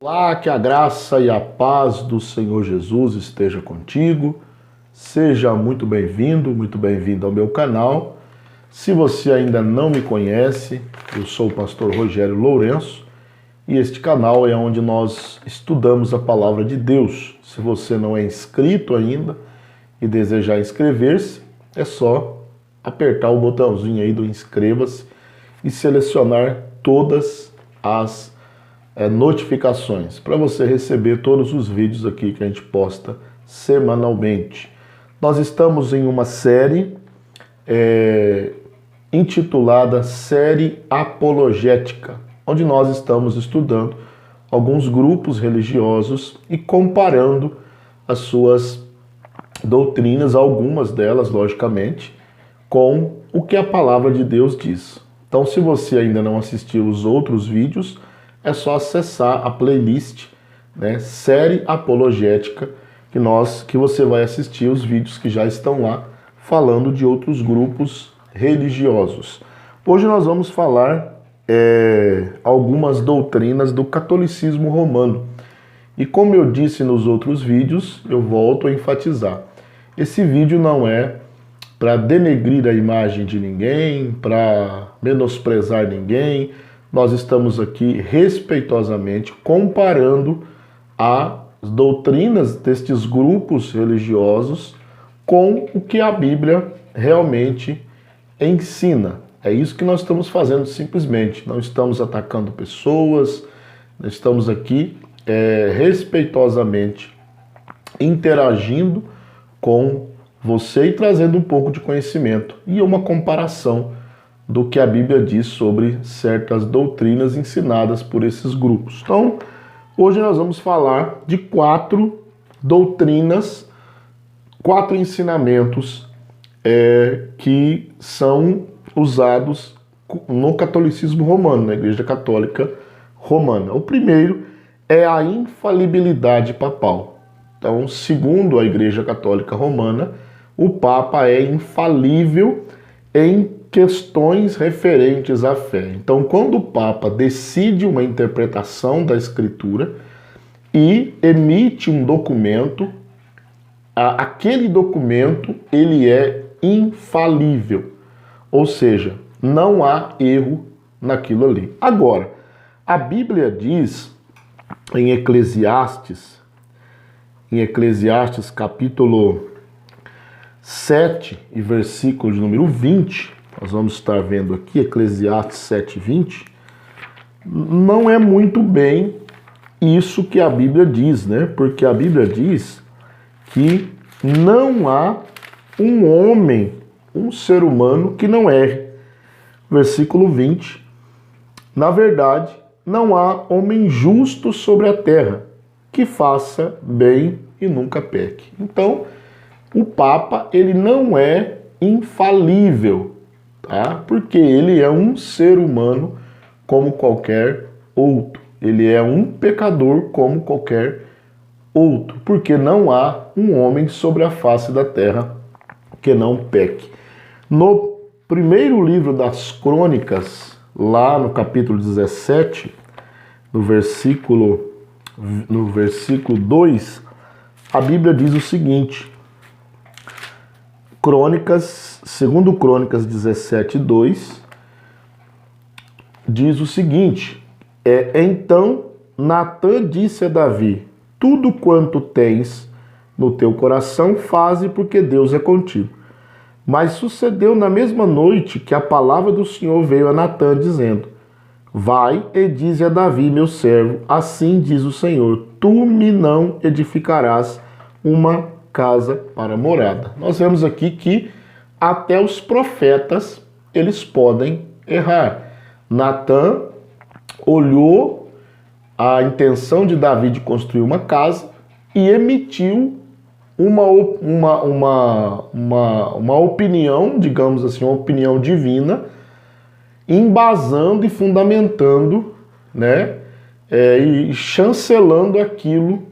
Olá, que a graça e a paz do Senhor Jesus esteja contigo. Seja muito bem-vindo ao meu canal. Se você ainda não me conhece, eu sou o pastor Rogério Lourenço e este canal é onde nós estudamos a palavra de Deus. Se você não é inscrito ainda e desejar inscrever-se, é só apertar o botãozinho aí do inscreva-se e selecionar todas as notificações para você receber todos os vídeos aqui que a gente posta semanalmente. Nós estamos em uma série intitulada Série Apologética, onde nós estamos estudando alguns grupos religiosos e comparando as suas doutrinas, algumas delas, logicamente, com o que a palavra de Deus diz. Então, se você ainda não assistiu os outros vídeos, é só acessar a playlist, Série Apologética, que você vai assistir os vídeos que já estão lá, falando de outros grupos religiosos. Hoje nós vamos falar algumas doutrinas do catolicismo romano. E como eu disse nos outros vídeos, eu volto a enfatizar. Esse vídeo não é para denegrir a imagem de ninguém, para menosprezar ninguém. Nós estamos aqui respeitosamente comparando as doutrinas destes grupos religiosos com o que a Bíblia realmente ensina. É isso que nós estamos fazendo simplesmente. Não estamos atacando pessoas, nós estamos aqui respeitosamente interagindo com você e trazendo um pouco de conhecimento e uma comparação do que a Bíblia diz sobre certas doutrinas ensinadas por esses grupos. Então, hoje nós vamos falar de 4 doutrinas, 4 ensinamentos que são usados no catolicismo romano, na Igreja Católica Romana. O primeiro é a infalibilidade papal. Então, segundo a Igreja Católica Romana, o Papa é infalível em questões referentes à fé. Então, quando o Papa decide uma interpretação da Escritura e emite um documento, aquele documento ele é infalível, ou seja, não há erro naquilo ali. Agora, a Bíblia diz em Eclesiastes capítulo 7 e versículo de número 20, nós vamos estar vendo aqui, Eclesiastes 7:20, não é muito bem isso que a Bíblia diz, Porque a Bíblia diz que não há um homem, um ser humano que não erre. Versículo 20, na verdade, não há homem justo sobre a terra que faça bem e nunca peque. Então, o Papa, ele não é infalível, porque ele é um ser humano como qualquer outro. Ele é um pecador como qualquer outro, porque não há um homem sobre a face da terra que não peque. No primeiro livro das Crônicas, lá no capítulo 17, no versículo 2, a Bíblia diz o seguinte: segundo Crônicas 17:2, diz o seguinte: então Natã disse a Davi: tudo quanto tens no teu coração, faze, porque Deus é contigo. Mas sucedeu na mesma noite que a palavra do Senhor veio a Natã, dizendo: vai e dize a Davi, meu servo, assim diz o Senhor, tu me não edificarás uma casa para morada. Nós vemos aqui que até os profetas, eles podem errar. Natã olhou a intenção de Davi de construir uma casa e emitiu uma opinião, digamos assim, uma opinião divina, embasando e fundamentando, e chancelando aquilo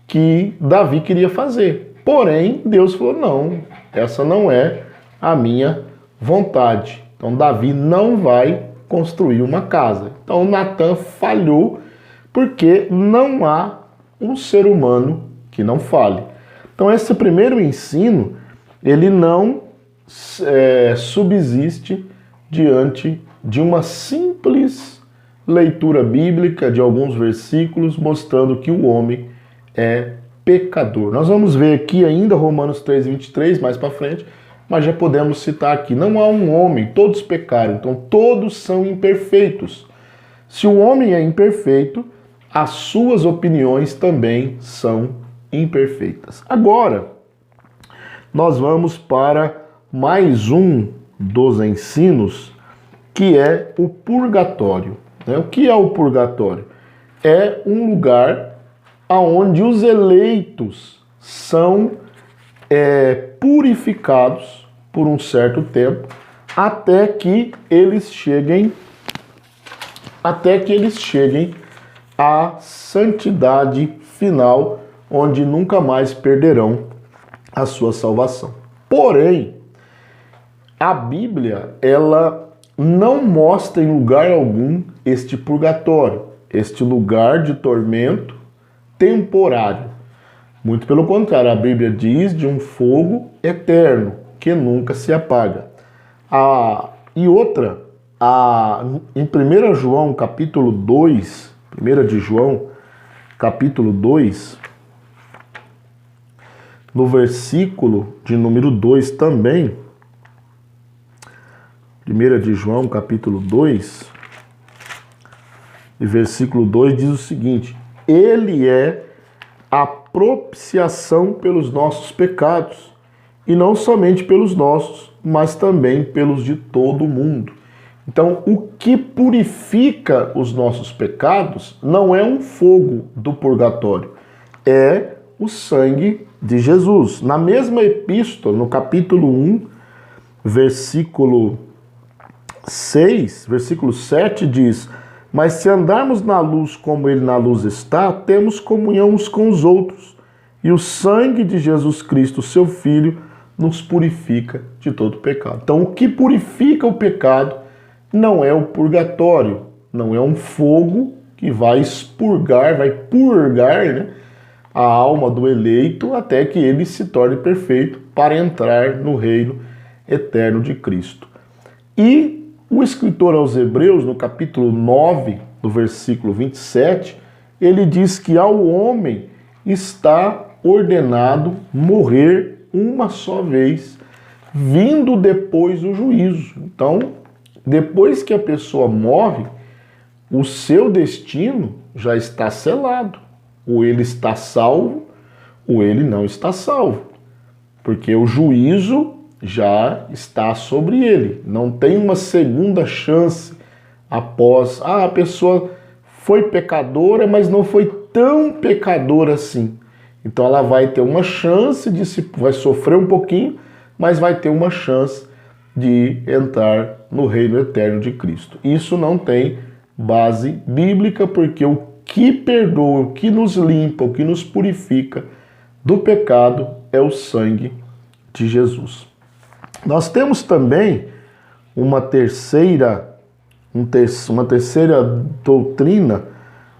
que Davi queria fazer. Porém, Deus falou: não, essa não é a minha vontade. Então, Davi não vai construir uma casa. Então, Natã falhou porque não há um ser humano que não fale. Então esse primeiro ensino, ele não subsiste diante de uma simples leitura bíblica de alguns versículos mostrando que o homem é pecador. Nós vamos ver aqui ainda Romanos 3:23 mais para frente, mas já podemos citar aqui, não há um homem, todos pecaram, então todos são imperfeitos. Se o homem é imperfeito, as suas opiniões também são imperfeitas. Agora, nós vamos para mais um dos ensinos, que é o purgatório. O que é o purgatório? É um lugar onde os eleitos são purificados por um certo tempo, até que eles cheguem à santidade final, onde nunca mais perderão a sua salvação. Porém, a Bíblia, ela não mostra em lugar algum este purgatório, este lugar de tormento temporário. Muito pelo contrário, a Bíblia diz de um fogo eterno, que nunca se apaga. E outra, em 1 João capítulo 2, 1 de João capítulo 2, no versículo de número 2 também, 1 de João capítulo 2, e versículo 2 diz o seguinte: Ele é a propiciação pelos nossos pecados, e não somente pelos nossos, mas também pelos de todo o mundo. Então, o que purifica os nossos pecados não é um fogo do purgatório, é o sangue de Jesus. Na mesma epístola, no capítulo 1, versículo 6, versículo 7 diz: Mas se andarmos na luz como ele na luz está, temos comunhão uns com os outros, e o sangue de Jesus Cristo, seu Filho, nos purifica de todo pecado. Então, o que purifica o pecado não é o purgatório, não é um fogo que vai expurgar, vai purgar, né, a alma do eleito até que ele se torne perfeito para entrar no reino eterno de Cristo. E o escritor aos Hebreus, no capítulo 9, no versículo 27, ele diz que ao homem está ordenado morrer uma só vez, vindo depois o juízo. Então, depois que a pessoa morre, o seu destino já está selado. Ou ele está salvo, ou ele não está salvo. Porque o juízo já está sobre ele. Não tem uma segunda chance após. A pessoa foi pecadora, mas não foi tão pecadora assim. Então ela vai ter uma chance vai sofrer um pouquinho, mas vai ter uma chance de entrar no reino eterno de Cristo. Isso não tem base bíblica, porque o que perdoa, o que nos limpa, o que nos purifica do pecado é o sangue de Jesus. Nós temos também uma terceira doutrina,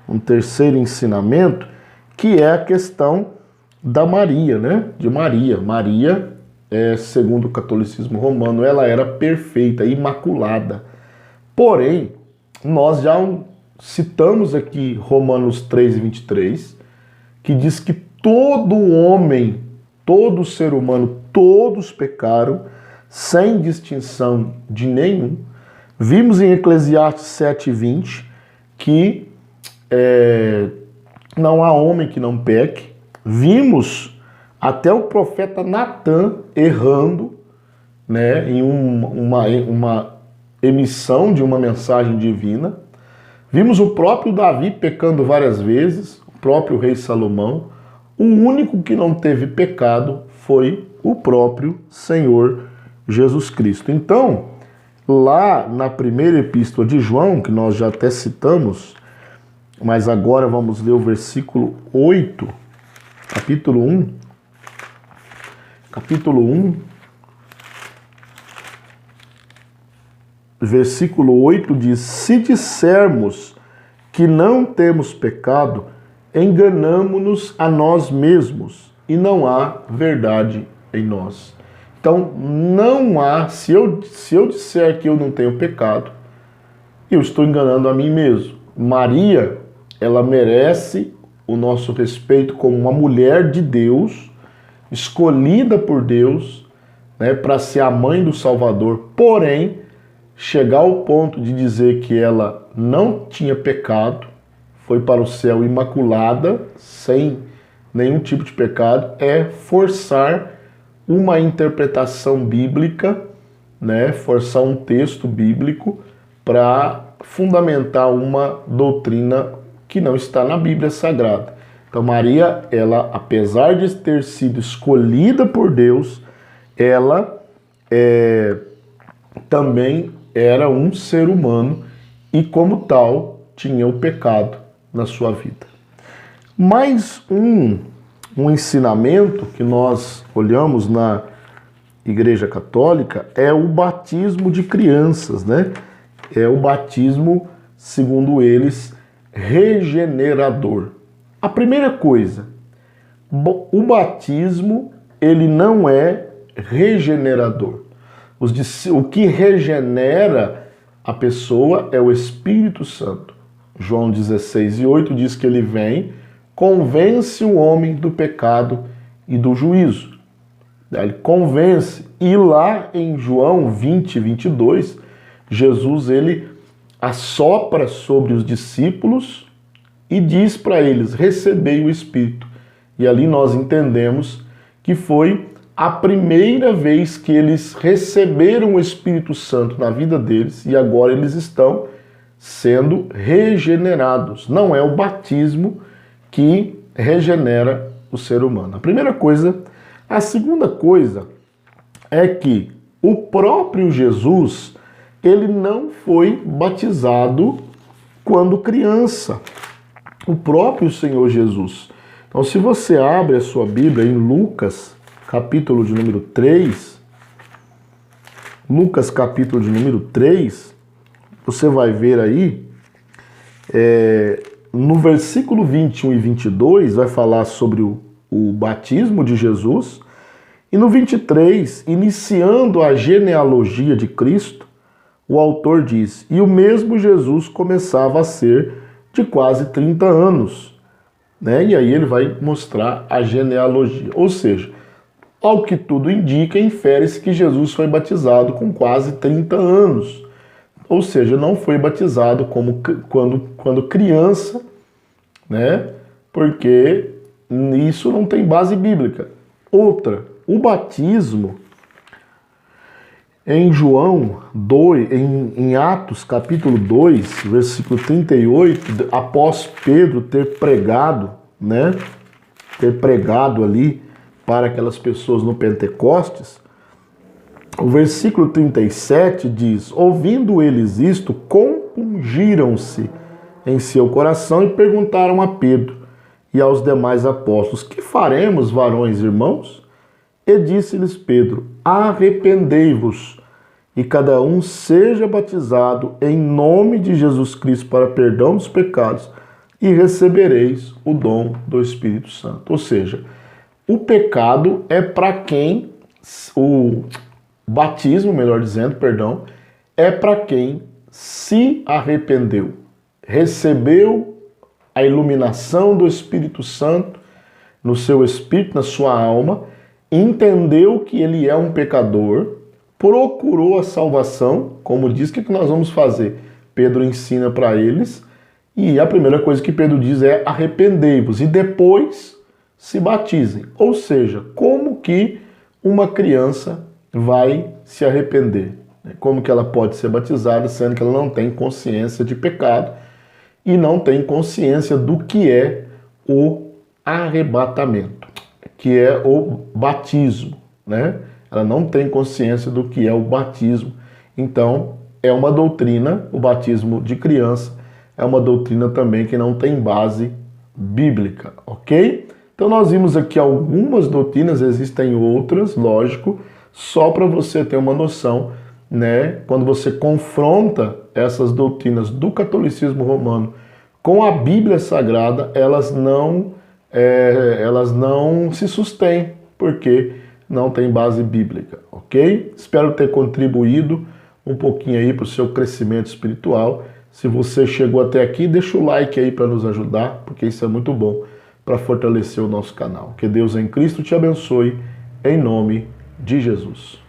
um terceiro ensinamento, que é a questão da Maria, né? De Maria. Maria, segundo o catolicismo romano, ela era perfeita, imaculada. Porém, nós já citamos aqui Romanos 3:23, que diz que todo homem, todo ser humano, todos pecaram, sem distinção de nenhum. Vimos em Eclesiastes 7:20 que não há homem que não peque. Vimos até o profeta Natã errando, né, em uma emissão de uma mensagem divina. Vimos o próprio Davi pecando várias vezes, o próprio rei Salomão. O único que não teve pecado foi o próprio Senhor Jesus Cristo. Então, lá na primeira epístola de João, que nós já até citamos, mas agora vamos ler o versículo 8, capítulo 1. Capítulo 1, versículo 8 diz: Se dissermos que não temos pecado, enganamo-nos a nós mesmos e não há verdade em nós. Então, não há, se eu disser que eu não tenho pecado, eu estou enganando a mim mesmo. Maria, ela merece o nosso respeito como uma mulher de Deus, escolhida por Deus, né, para ser a mãe do Salvador. Porém, chegar ao ponto de dizer que ela não tinha pecado, foi para o céu imaculada, sem nenhum tipo de pecado, é forçar uma interpretação bíblica, né, forçar um texto bíblico para fundamentar uma doutrina que não está na Bíblia Sagrada. Então Maria, ela, apesar de ter sido escolhida por Deus, ela também era um ser humano e, como tal, tinha o pecado na sua vida. Mais um ensinamento que nós olhamos na Igreja Católica é o batismo de crianças, né? É o batismo, segundo eles, regenerador. A primeira coisa, o batismo, ele não é regenerador. O que regenera a pessoa é o Espírito Santo. João 16:8 diz que ele vem, convence o homem do pecado e do juízo. Ele convence. E lá em João 20:22, Jesus, ele assopra sobre os discípulos e diz para eles: recebei o Espírito. E ali nós entendemos que foi a primeira vez que eles receberam o Espírito Santo na vida deles e agora eles estão sendo regenerados. Não é o batismo que regenera o ser humano. A primeira coisa. A segunda coisa é que o próprio Jesus, ele não foi batizado quando criança. O próprio Senhor Jesus. Então, se você abre a sua Bíblia em Lucas, capítulo de número 3, Lucas, capítulo de número 3, você vai ver aí, no versículo 21 e 22, vai falar sobre o batismo de Jesus, e no 23, iniciando a genealogia de Cristo, o autor diz: e o mesmo Jesus começava a ser de quase 30 anos, né? E aí ele vai mostrar a genealogia, ou seja, ao que tudo indica, infere-se que Jesus foi batizado com quase 30 anos, ou seja, não foi batizado quando criança, né? Porque isso não tem base bíblica. Outra, o batismo em João 2, em Atos capítulo 2, versículo 38, após Pedro ter pregado, né? Ter pregado ali para aquelas pessoas no Pentecostes, o versículo 37 diz: ouvindo eles isto, compungiram-se em seu coração e perguntaram a Pedro e aos demais apóstolos: que faremos, varões irmãos? E disse-lhes Pedro: arrependei-vos e cada um seja batizado em nome de Jesus Cristo para perdão dos pecados e recebereis o dom do Espírito Santo. Ou seja, o pecado é para quem, o batismo, melhor dizendo, perdão, é para quem se arrependeu, recebeu a iluminação do Espírito Santo no seu espírito, na sua alma, entendeu que ele é um pecador, procurou a salvação, como diz, o que nós vamos fazer? Pedro ensina para eles, e a primeira coisa que Pedro diz é: arrependei-vos, e depois se batizem. Ou seja, como que uma criança vai se arrepender? Como que ela pode ser batizada, sendo que ela não tem consciência de pecado e não tem consciência do que é o arrebatamento, que é o batismo, né? Ela não tem consciência do que é o batismo. Então, é uma doutrina, o batismo de criança, é uma doutrina também que não tem base bíblica, ok? Então, nós vimos aqui algumas doutrinas, existem outras, lógico, só para você ter uma noção, né? Quando você confronta essas doutrinas do catolicismo romano com a Bíblia Sagrada, elas não se sustêm, porque não tem base bíblica, ok? Espero ter contribuído um pouquinho aí para o seu crescimento espiritual. Se você chegou até aqui, deixa o like aí para nos ajudar, porque isso é muito bom para fortalecer o nosso canal. Que Deus em Cristo te abençoe, em nome de Jesus.